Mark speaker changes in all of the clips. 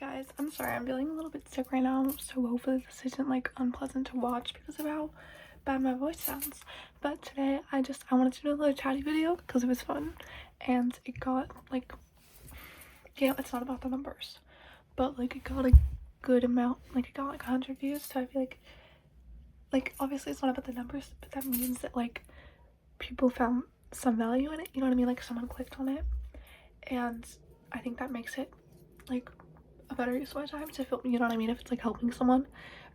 Speaker 1: guys, I'm sorry, I'm feeling a little bit sick right now, so hopefully this isn't like unpleasant to watch because of how bad my voice sounds. But today I wanted to do a little chatty video because it was fun, and it got like, it's not about the numbers, but like it got a good amount, like it got like 100 views, so I feel like obviously it's not about the numbers, but that means that like people found some value in it, you know what I mean, like someone clicked on it, and I think that makes it like a better use of my time to film, you know what I mean, if it's like helping someone.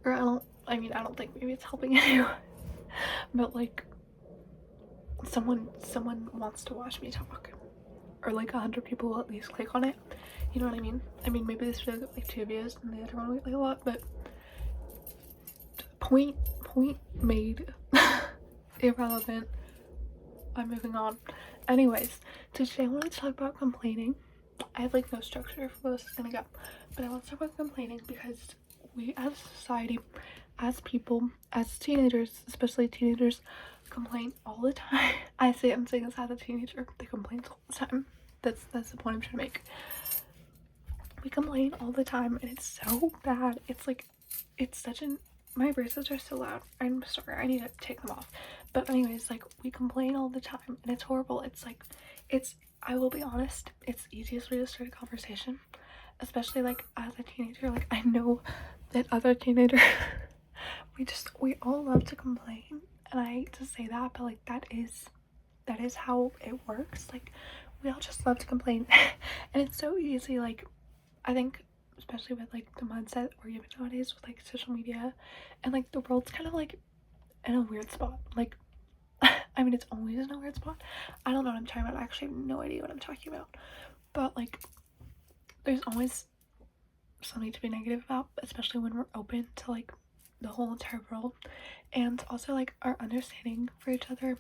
Speaker 1: Or I don't think maybe it's helping anyone, but like someone wants to watch me talk, or like 100 people will at least click on it, you know what I mean. Maybe this video got like 2 views and the other one would like a lot, but point made. Irrelevant. I'm moving on. Anyways, today I wanted to talk about complaining. I have like no structure for where this is gonna go, but I want to talk about complaining because we as a society, as people, as teenagers, especially teenagers, complain all the time. I'm saying this as a teenager, they complain all the time. That's the point I'm trying to make. We complain all the time and it's so bad. It's like, it's such an, my bracelets are so loud. I'm sorry, I need to take them off. But anyways, like we complain all the time and it's horrible. It's like, I will be honest, it's the easiest way to start a conversation, especially like as a teenager. Like I know that other teenagers, we all love to complain, and I hate to say that, but like that is how it works. Like we all just love to complain. And it's so easy. Like I think especially with like the mindset we're given nowadays with like social media, and like the world's kind of like in a weird spot. Like it's always in a weird spot. I don't know what I'm talking about. I actually have no idea what I'm talking about. But like there's always something to be negative about, especially when we're open to like the whole entire world. And also like our understanding for each other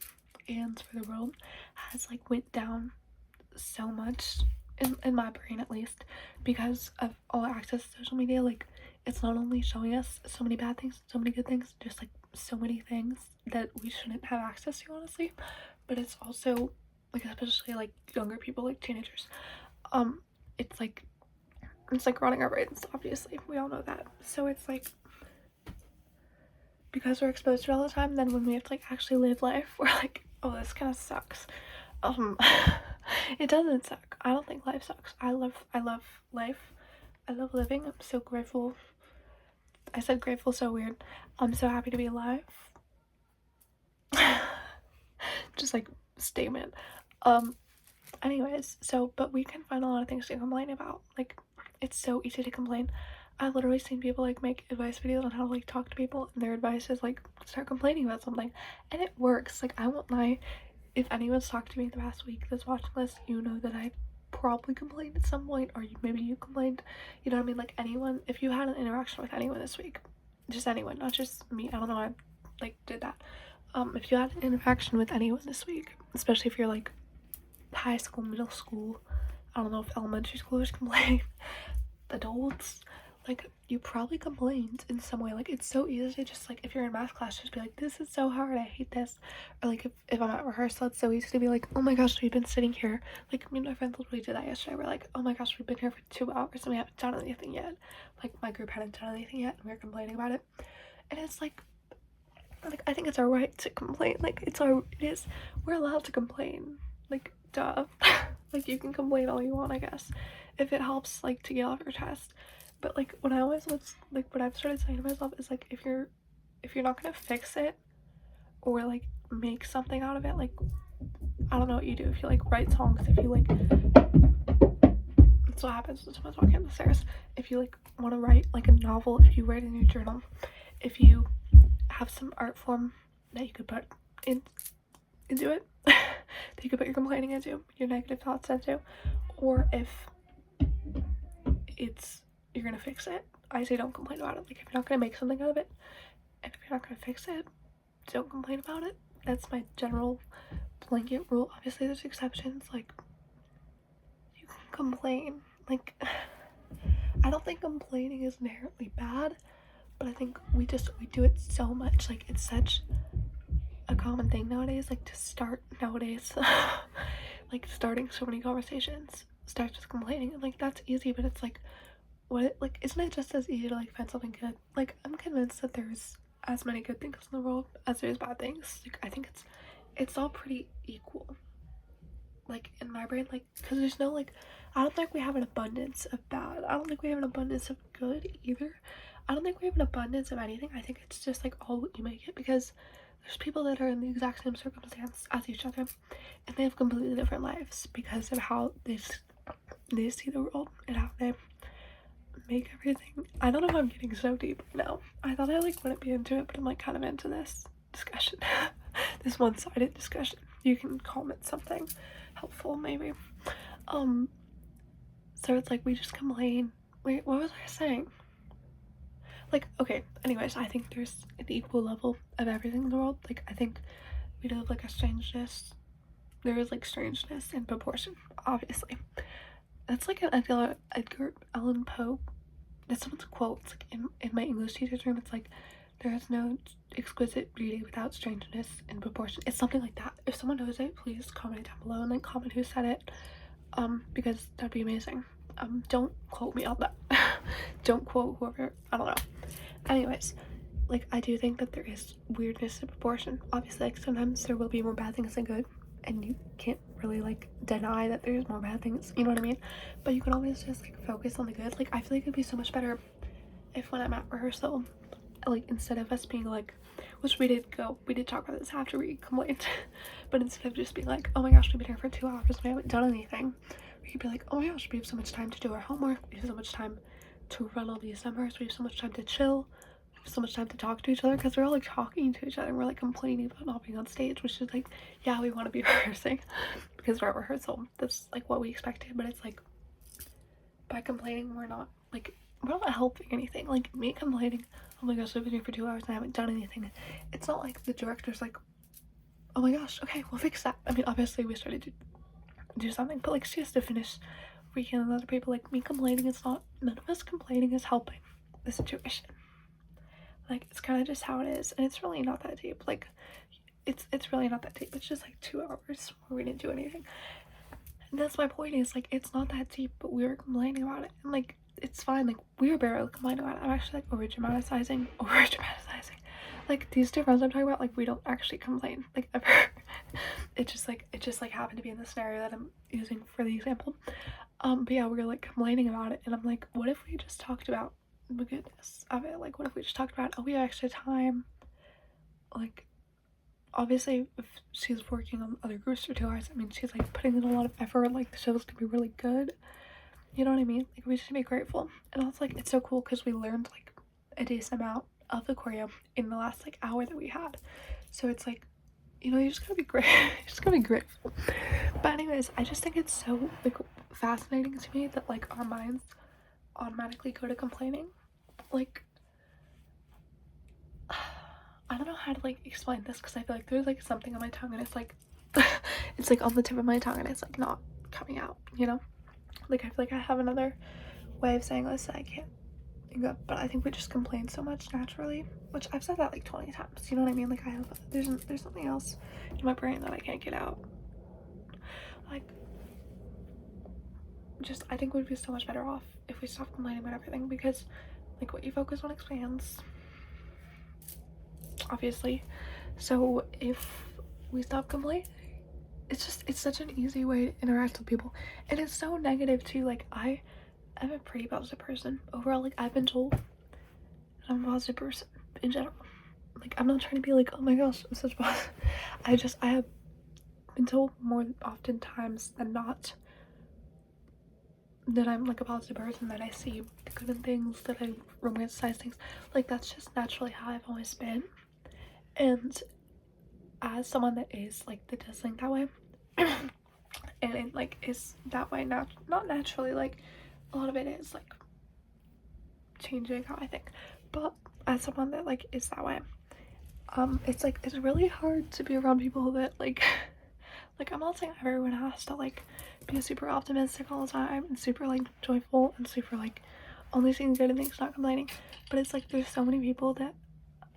Speaker 1: and for the world has like went down so much in my brain, at least, because of all access to social media. Like it's not only showing us so many bad things, so many good things, just like so many things that we shouldn't have access to, honestly, but it's also like, especially like younger people, like teenagers, it's like running our brains, obviously, we all know that. So it's like, because we're exposed to it all the time, then when we have to like actually live life, we're like, oh, this kind of sucks. It doesn't suck. I don't think life sucks. I love life. I love living. I'm so grateful. I said grateful so weird. I'm so happy to be alive. Just like statement. Anyways, so but we can find a lot of things to complain about. Like it's so easy to complain. I've literally seen people like make advice videos on how to like talk to people, and their advice is like start complaining about something, and it works. Like I won't lie, if anyone's talked to me the past week that's watching this, you know that I probably complained at some point, or maybe you complained, you know what I mean. Like anyone, if you had an interaction with anyone this week, just anyone, not just me, I don't know why I like did that. If you had an interaction with anyone this week, especially if you're like high school, middle school, I don't know if elementary schoolers complain, adults, like you probably complained in some way. Like it's so easy to just like, if you're in math class, just be like, this is so hard, I hate this. Or like if I'm at rehearsal, it's so easy to be like, oh my gosh, we've been sitting here, like me and my friends literally did that yesterday. We're like, oh my gosh, we've been here for 2 hours and we haven't done anything yet. Like my group hadn't done anything yet and we were complaining about it. And it's like I think it's our right to complain. Like we're allowed to complain, like duh. Like you can complain all you want, I guess, if it helps like to get off your chest. But like what I've started saying to myself is like, if you're not gonna fix it or like make something out of it, like I don't know what you do. If you like write songs, if you like, that's what happens when someone's walking up the stairs. If you like want to write like a novel, if you write in your journal, if you have some art form that you could put into it, that you could put your complaining into, your negative thoughts into, or if you're gonna fix it, I say don't complain about it. Like if you're not gonna make something out of it, and if you're not gonna fix it, don't complain about it. That's my general blanket rule. Obviously there's exceptions, like you can complain. Like I don't think complaining is inherently bad, but I think we do it so much. Like it's such a common thing nowadays, like to start nowadays. Like starting so many conversations starts with complaining, and like that's easy, but it's like like, isn't it just as easy to like find something good? Like, I'm convinced that there's as many good things in the world as there's bad things. Like, I think it's all pretty equal. Like, in my brain, like, because there's no like, I don't think we have an abundance of bad. I don't think we have an abundance of good either. I don't think we have an abundance of anything. I think it's just like all you make it, because there's people that are in the exact same circumstance as each other, and they have completely different lives because of how they see the world and how they make everything. I don't know if I'm getting so deep right now. I thought I like wouldn't be into it, but I'm like kind of into this discussion. This one-sided discussion. You can call it something helpful maybe. Um so it's like we just complain. Wait, what was I saying? Like, okay, anyways, I think there's an equal level of everything in the world. Like, I think we do have like a strangeness. There is like strangeness in proportion, obviously. That's like an Edgar Allan Poe. That's someone's quote. It's like in my English teacher's room. It's like, there is no exquisite beauty without strangeness in proportion. It's something like that. If someone knows it, please comment down below and like comment who said it. Because that'd be amazing. Don't quote me on that. Don't quote whoever. I don't know. Anyways, like, I do think that there is weirdness in proportion. Obviously, like, sometimes there will be more bad things than good, and you can't really like deny that there's more bad things, you know what I mean? But you can always just like focus on the good. Like, I feel like it'd be so much better if when I'm at rehearsal, like, instead of us being like, which we did talk about this after we complained, but instead of just being like, oh my gosh, we've been here for 2 hours and we haven't done anything, we could be like, oh my gosh, we have so much time to do our homework, we have so much time to run all these numbers, we have so much time to chill, we have so much time to talk to each other, because we're all like talking to each other and we're like complaining about not being on stage, which is like, yeah, we want to be rehearsing because we're at rehearsal, that's like what we expected, but it's like, by complaining we're not helping anything. Like, me complaining, oh my gosh, I've been here for 2 hours and I haven't done anything, it's not like the director's like, oh my gosh, okay, we'll fix that. I mean, obviously we started to do something, but like, she has to finish freaking on other people. Like, me complaining is not, none of us complaining is helping the situation. Like, it's kind of just how it is, and it's really not that deep. Like, it's really not that deep. It's just like 2 hours where we didn't do anything, and that's my point. Is like, it's not that deep, but we were complaining about it, and like, it's fine. Like, we were barely complaining about it. I'm actually like over dramatizing. Like, these two friends I'm talking about, like, we don't actually complain, like, ever. It just like happened to be in the scenario that I'm using for the example. But yeah, we're like complaining about it, and I'm like, what if we just talked about the goodness of it? Like, what if we just talked about, oh, we have extra time? Like, obviously, if she's working on other groups for 2 hours, I mean, she's like putting in a lot of effort. Like, the show's gonna be really good. You know what I mean? Like, we should be grateful. And also, like, it's so cool because we learned like a decent amount of the choreo in the last like hour that we had. So it's like, you know, you just gotta be great. You just gotta be grateful. But anyways, I just think it's so like fascinating to me that like our minds automatically go to complaining. Like, I don't know how to like explain this, because I feel like there's like something on my tongue and it's like it's like on the tip of my tongue and it's like not coming out, you know? Like, I feel like I have another way of saying this that I can't think of, but I think we just complain so much naturally, which I've said that like 20 times, you know what I mean? Like, I have, there's something else in my brain that I can't get out. Like, just, I think we'd be so much better off if we stopped complaining about everything, because like, what you focus on expands, obviously. So if we stop complaining, it's such an easy way to interact with people, and it's so negative too. Like, I'm a pretty positive person overall. Like, I've been told that I'm a positive person in general. Like, I'm not trying to be like, oh my gosh, I'm such a positive. I have been told more often times than not that I'm like a positive person, that I see the good in things, that I romanticize things. Like, that's just naturally how I've always been. And as someone that is like, that does think that way, and it like is that way now, not naturally, like, a lot of it is like changing how I think, but as someone that like is that way, it's like, it's really hard to be around people that like like, I'm not saying everyone has to like be super optimistic all the time and super like joyful and super like only seeing good and things, not complaining, but it's like, there's so many people that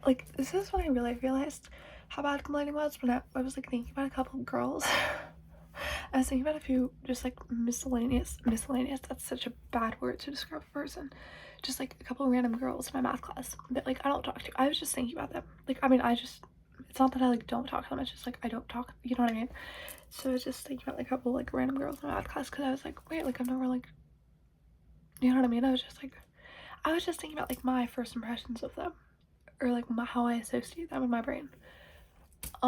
Speaker 1: like, this is when I really realized how bad complaining was, when I was like thinking about a couple of girls I was thinking about a few just like miscellaneous, that's such a bad word to describe a person. Just like a couple of random girls in my math class that like I don't talk to. I was just thinking about them. Like, I mean, it's not that I like don't talk to them, it's just like I don't talk, you know what I mean? So I was just thinking about like a couple like random girls in my math class because I was like, wait, like I've never like, you know what I mean? I was just thinking about like my first impressions of them, or like how I associate them in my brain.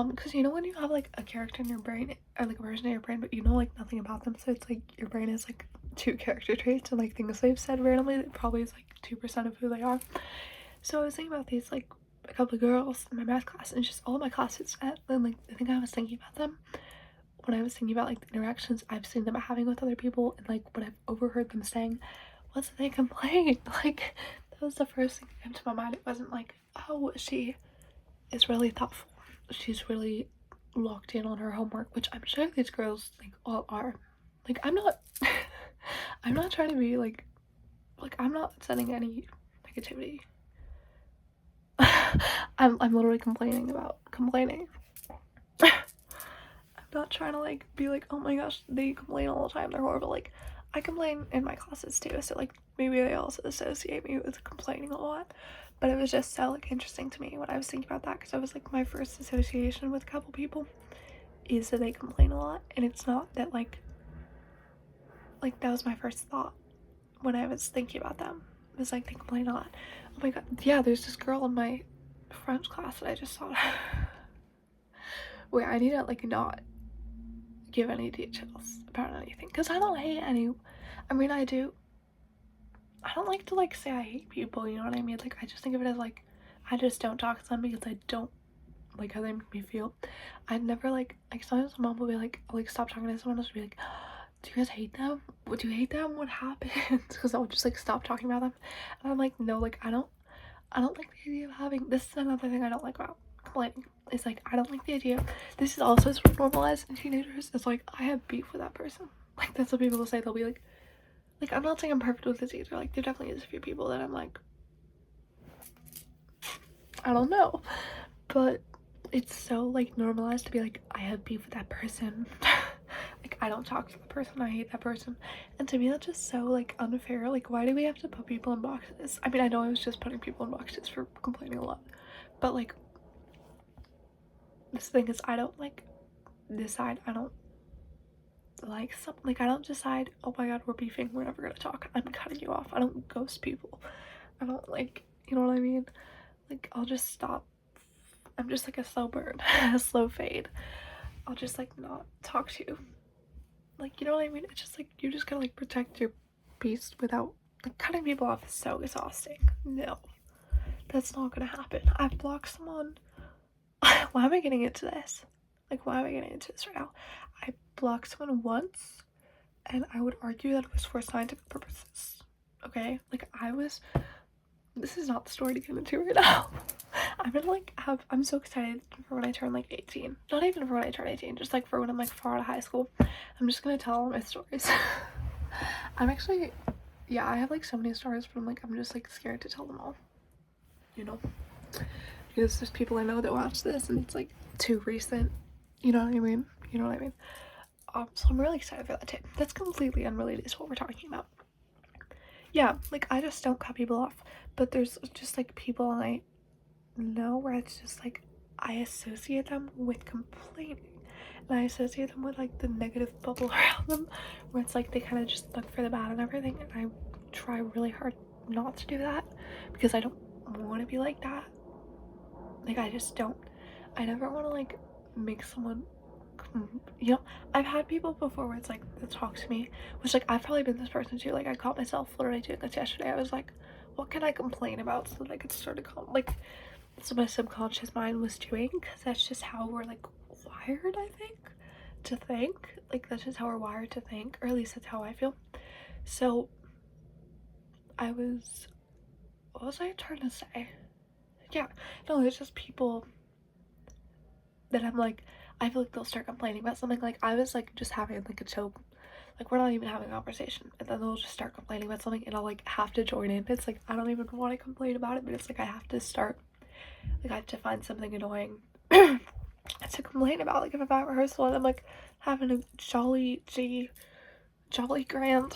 Speaker 1: Because you know when you have like a character in your brain, or like a person in your brain, but you know like nothing about them, so it's like your brain is like two character traits and like things they've said randomly that probably is like 2% of who they are. So I was thinking about these like a couple of girls in my math class and just all of my classes, and like I think I was thinking about them when I was thinking about like the interactions I've seen them having with other people, and like what I've overheard them saying was that they complain. Like that was the first thing that came to my mind. It wasn't like, oh, she is really thoughtful, she's really locked in on her homework, which I'm sure these girls like all are. Like I'm not I'm not trying to be like I'm not sending any negativity. I'm literally complaining about complaining. I'm not trying to like be like, oh my gosh, they complain all the time, they're horrible. Like I complain in my classes too, so like maybe they also associate me with complaining a lot. But it was just so like interesting to me when I was thinking about that, because I was like, my first association with a couple people is that they complain a lot, and it's not that like that was my first thought when I was thinking about them. It was like they complain a lot. Oh my god, yeah, there's this girl in my French class that I just saw. Wait, I need to like not give any details about anything because I don't hate any. I mean, I do. I don't like to like say I hate people, you know what I mean? Like I just think of it as like I just don't talk to them because I don't like how they make me feel. I'd never like sometimes my mom will be like, I'll like stop talking to someone else and be like, do you guys hate them? Do you hate them? What happened? Because I'll just like stop talking about them. And I'm like, no, like I don't like the idea of having, this is another thing I don't like about complaining. It's like I don't like the idea. This is also sort of normalized in teenagers. It's like I have beef with that person. Like that's what people will say. They'll be like I'm not saying I'm perfect with this either. Like there definitely is a few people that I'm like, I don't know. But it's so like normalized to be like, I have beef with that person. Like I don't talk to the person, I hate that person. And to me that's just so like unfair. Like why do we have to put people in boxes? I mean, I know I was just putting people in boxes for complaining a lot, but like this thing is I don't like decide, I don't like something, like I don't decide, oh my god, we're beefing, we're never gonna talk, I'm cutting you off. I don't ghost people. I don't like, you know what I mean? Like I'll just stop. I'm just like a slow burn, a slow fade. I'll just like not talk to you. Like, you know what I mean? It's just like you just gotta like protect your peace without like cutting people off is so exhausting. No, that's not gonna happen. I've blocked someone. Why am I getting into this? Like, why am I getting into this right now? I blocked someone once, and I would argue that it was for scientific purposes. Okay, like this is not the story to get into right now. I'm gonna like I'm so excited for when I turn like 18. Not even for when I turn 18, just like for when I'm like far out of high school. I'm just gonna tell all my stories. I'm actually, yeah, I have like so many stories, but I'm just like scared to tell them all. You know? Because there's people I know that watch this and it's like too recent. You know what I mean? You know what I mean? So I'm really excited for that too. That's completely unrelated to what we're talking about. Yeah, like I just don't cut people off. But there's just like people I know where it's just like I associate them with complaining, and I associate them with like the negative bubble around them, where it's like they kind of just look for the bad and everything, and I try really hard not to do that because I don't want to be like that. Like I just don't. I never want to like make someone, you know, I've had people before where it's like they talk to me, which like I've probably been this person too. Like I caught myself literally doing this yesterday. I was like, what can I complain about so that I could start to like that's what my subconscious mind was doing, because that's just how we're like wired, I think, to think. Like that's just how we're wired to think, or at least that's how I feel. So what was I trying to say? Yeah, no, there's just people that I'm like, I feel like they'll start complaining about something. Like I was like just having like a chill, like we're not even having a conversation, and then they'll just start complaining about something, and I'll like have to join in. It's like I don't even want to complain about it, but it's like I have to start, like I have to find something annoying to to complain about. Like if I'm at rehearsal and I'm like having a jolly grand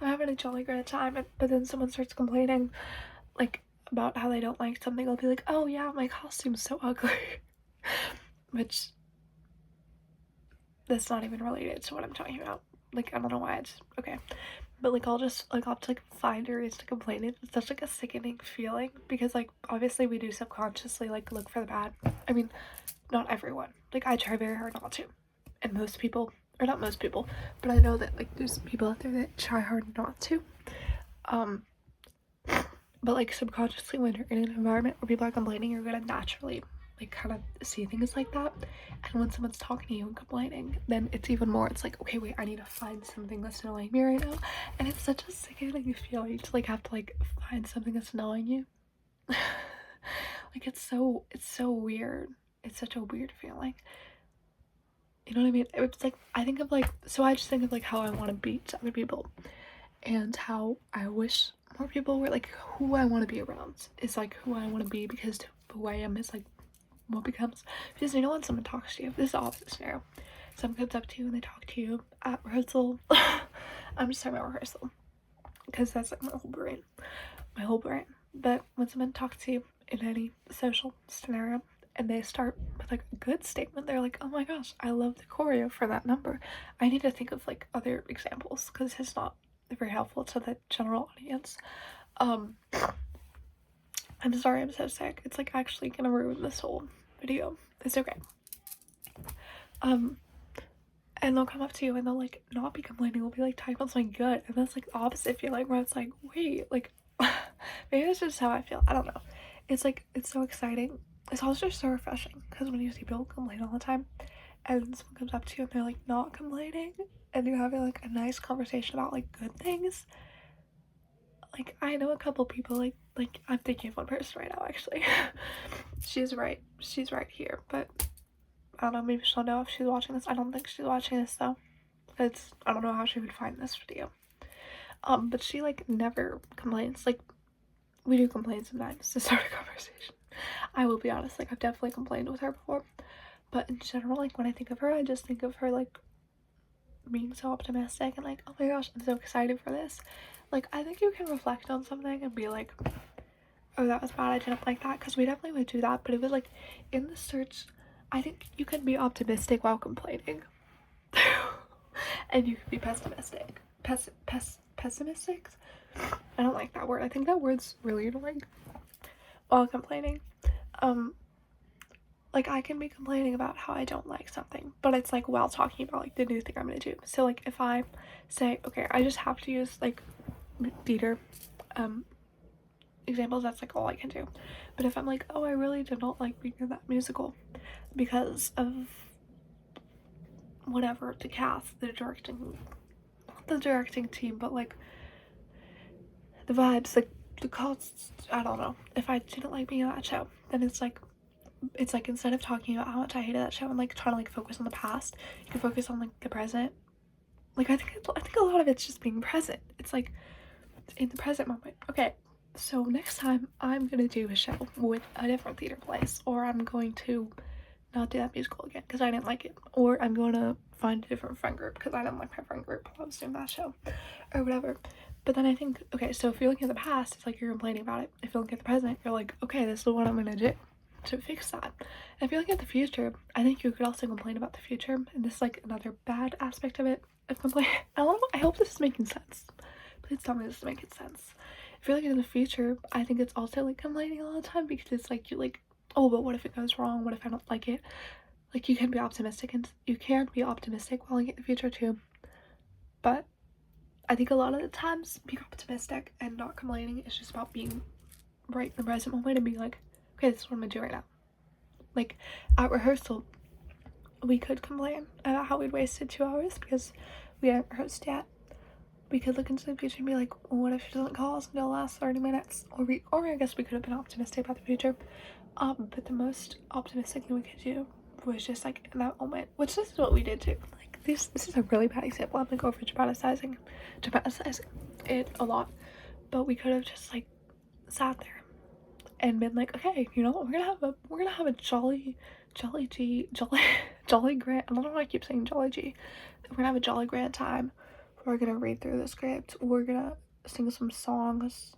Speaker 1: I'm having a jolly grand time, but then someone starts complaining like about how they don't like something, I'll be like, oh yeah, my costume's so ugly. Which that's not even related to what I'm talking about. Like I don't know why it's okay. But like I'll just like I'll have to like find areas to complain. It's such like a sickening feeling because like obviously we do subconsciously like look for the bad. I mean, not everyone. Like I try very hard not to. And most people, or not most people, but I know that like there's people out there that try hard not to. But like subconsciously when you're in an environment where people are complaining, you're gonna naturally like kind of see things like that. And when someone's talking to you and complaining, then it's even more, it's like, okay, wait, I need to find something that's annoying me right now. And it's such a sickening feeling to like have to like find something that's annoying you. Like it's so weird. It's such a weird feeling. You know what I mean? It's like I think of like, so I just think of like how I want to be to other people and how I wish more people were like who I want to be around is like who I want to be, because who I am is like what becomes, because you know when someone talks to you, this is the opposite scenario, someone comes up to you and they talk to you at rehearsal. I'm just talking about rehearsal because that's like my whole brain. But when someone talks to you in any social scenario and they start with like a good statement, they're like, oh my gosh, I love the choreo for that number. I need to think of like other examples because it's not very helpful to the general audience. I'm sorry, I'm so sick. It's like actually gonna ruin this whole video. It's okay. And they'll come up to you and they'll like not be complaining, they'll be like talking about something good, and that's like the opposite feeling where it's like, wait, like maybe that's just how I feel. I don't know. It's like it's so exciting. It's also just so refreshing because when you see people complain all the time and someone comes up to you and they're like not complaining and you're having like a nice conversation about like good things. Like I know a couple people like I'm thinking of one person right now actually. She's right here, but I don't know, maybe she'll know if she's watching this. I don't think she's watching this though. I don't know how she would find this video. But she like never complains. Like we do complain sometimes to start a conversation. I will be honest, like I've definitely complained with her before. But in general, like when I think of her, I just think of her like being so optimistic and like, oh my gosh, I'm so excited for this. Like I think you can reflect on something and be like, oh that was bad, I didn't like that, because we definitely would do that. But it was like in the search, I think you can be optimistic while complaining. And you can be pessimistic. Pessimistic? I don't like that word. I think that word's really annoying. While complaining. Like I can be complaining about how I don't like something, but it's like while talking about like the new thing I'm gonna do. So like if I say, okay, I just have to use like theater examples, that's like all I can do. But if I'm like, oh, I really did not like being in that musical because of whatever, the cast, the directing, not the directing team, but like the vibes, like the costs, I don't know. If I didn't like being in that show, then it's like instead of talking about how much I hated that show and like trying to like focus on the past, you can focus on like the present. Like I think a lot of it's just being present. It's like in the present moment. Okay, so next time I'm gonna do a show with a different theater place, or I'm going to not do that musical again because I didn't like it, or I'm going to find a different friend group because I didn't like my friend group while I was doing that show, or whatever. But then I think, okay, so if you're looking at the past, it's like you're complaining about it. If you're looking at the present, you're like, okay, this is what I'm gonna do to fix that. And if you're looking at the future, I think you could also complain about the future, and this is like another bad aspect of it, of complaining. I hope this is making sense. Please tell me this is making sense. If you're looking in the future, I think it's also like complaining all the time, because it's like you like, oh, but what if it goes wrong? What if I don't like it? Like you can be optimistic, and you can be optimistic while looking at the future too. But I think a lot of the times being optimistic and not complaining is just about being right in the present moment and being like, okay, this is what I'm gonna do right now. Like at rehearsal, we could complain about how we'd wasted 2 hours because we hadn't rehearsed yet. We could look into the future and be like, well, what if she doesn't call us until the last 30 minutes? Or I guess we could have been optimistic about the future. But the most optimistic thing we could do was just like in that moment, which this is what we did too. Like this is a really bad example. I'm gonna go for dramatizing it a lot. But we could have just like sat there and been like, okay, you know, we're gonna have a jolly Jolly Grant. I don't know why I keep saying Jolly G. We're gonna have a Jolly Grant time. We're gonna read through the script. We're gonna sing some songs.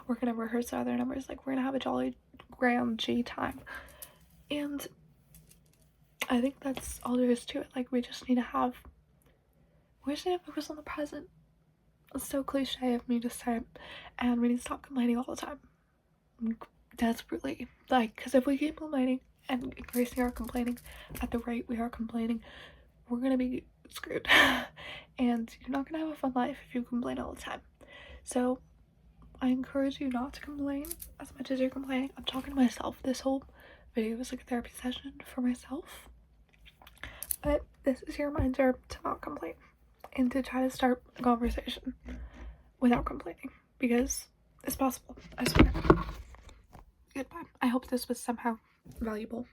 Speaker 1: We're gonna rehearse other numbers. Like, we're gonna have a Jolly Grant G time. And I think that's all there is to it. Like, we just need to focus on the present. It's so cliche of me to say, and we need to stop complaining all the time. Desperately. Like, because if we keep complaining and increasing our complaining at the rate we are complaining, we're gonna be screwed. And you're not gonna have a fun life if you complain all the time. So I encourage you not to complain as much as you're complaining. I'm talking to myself. This whole video was like a therapy session for myself. But this is your reminder to not complain and to try to start a conversation without complaining, because it's possible. I swear. Goodbye. I hope this was somehow valuable.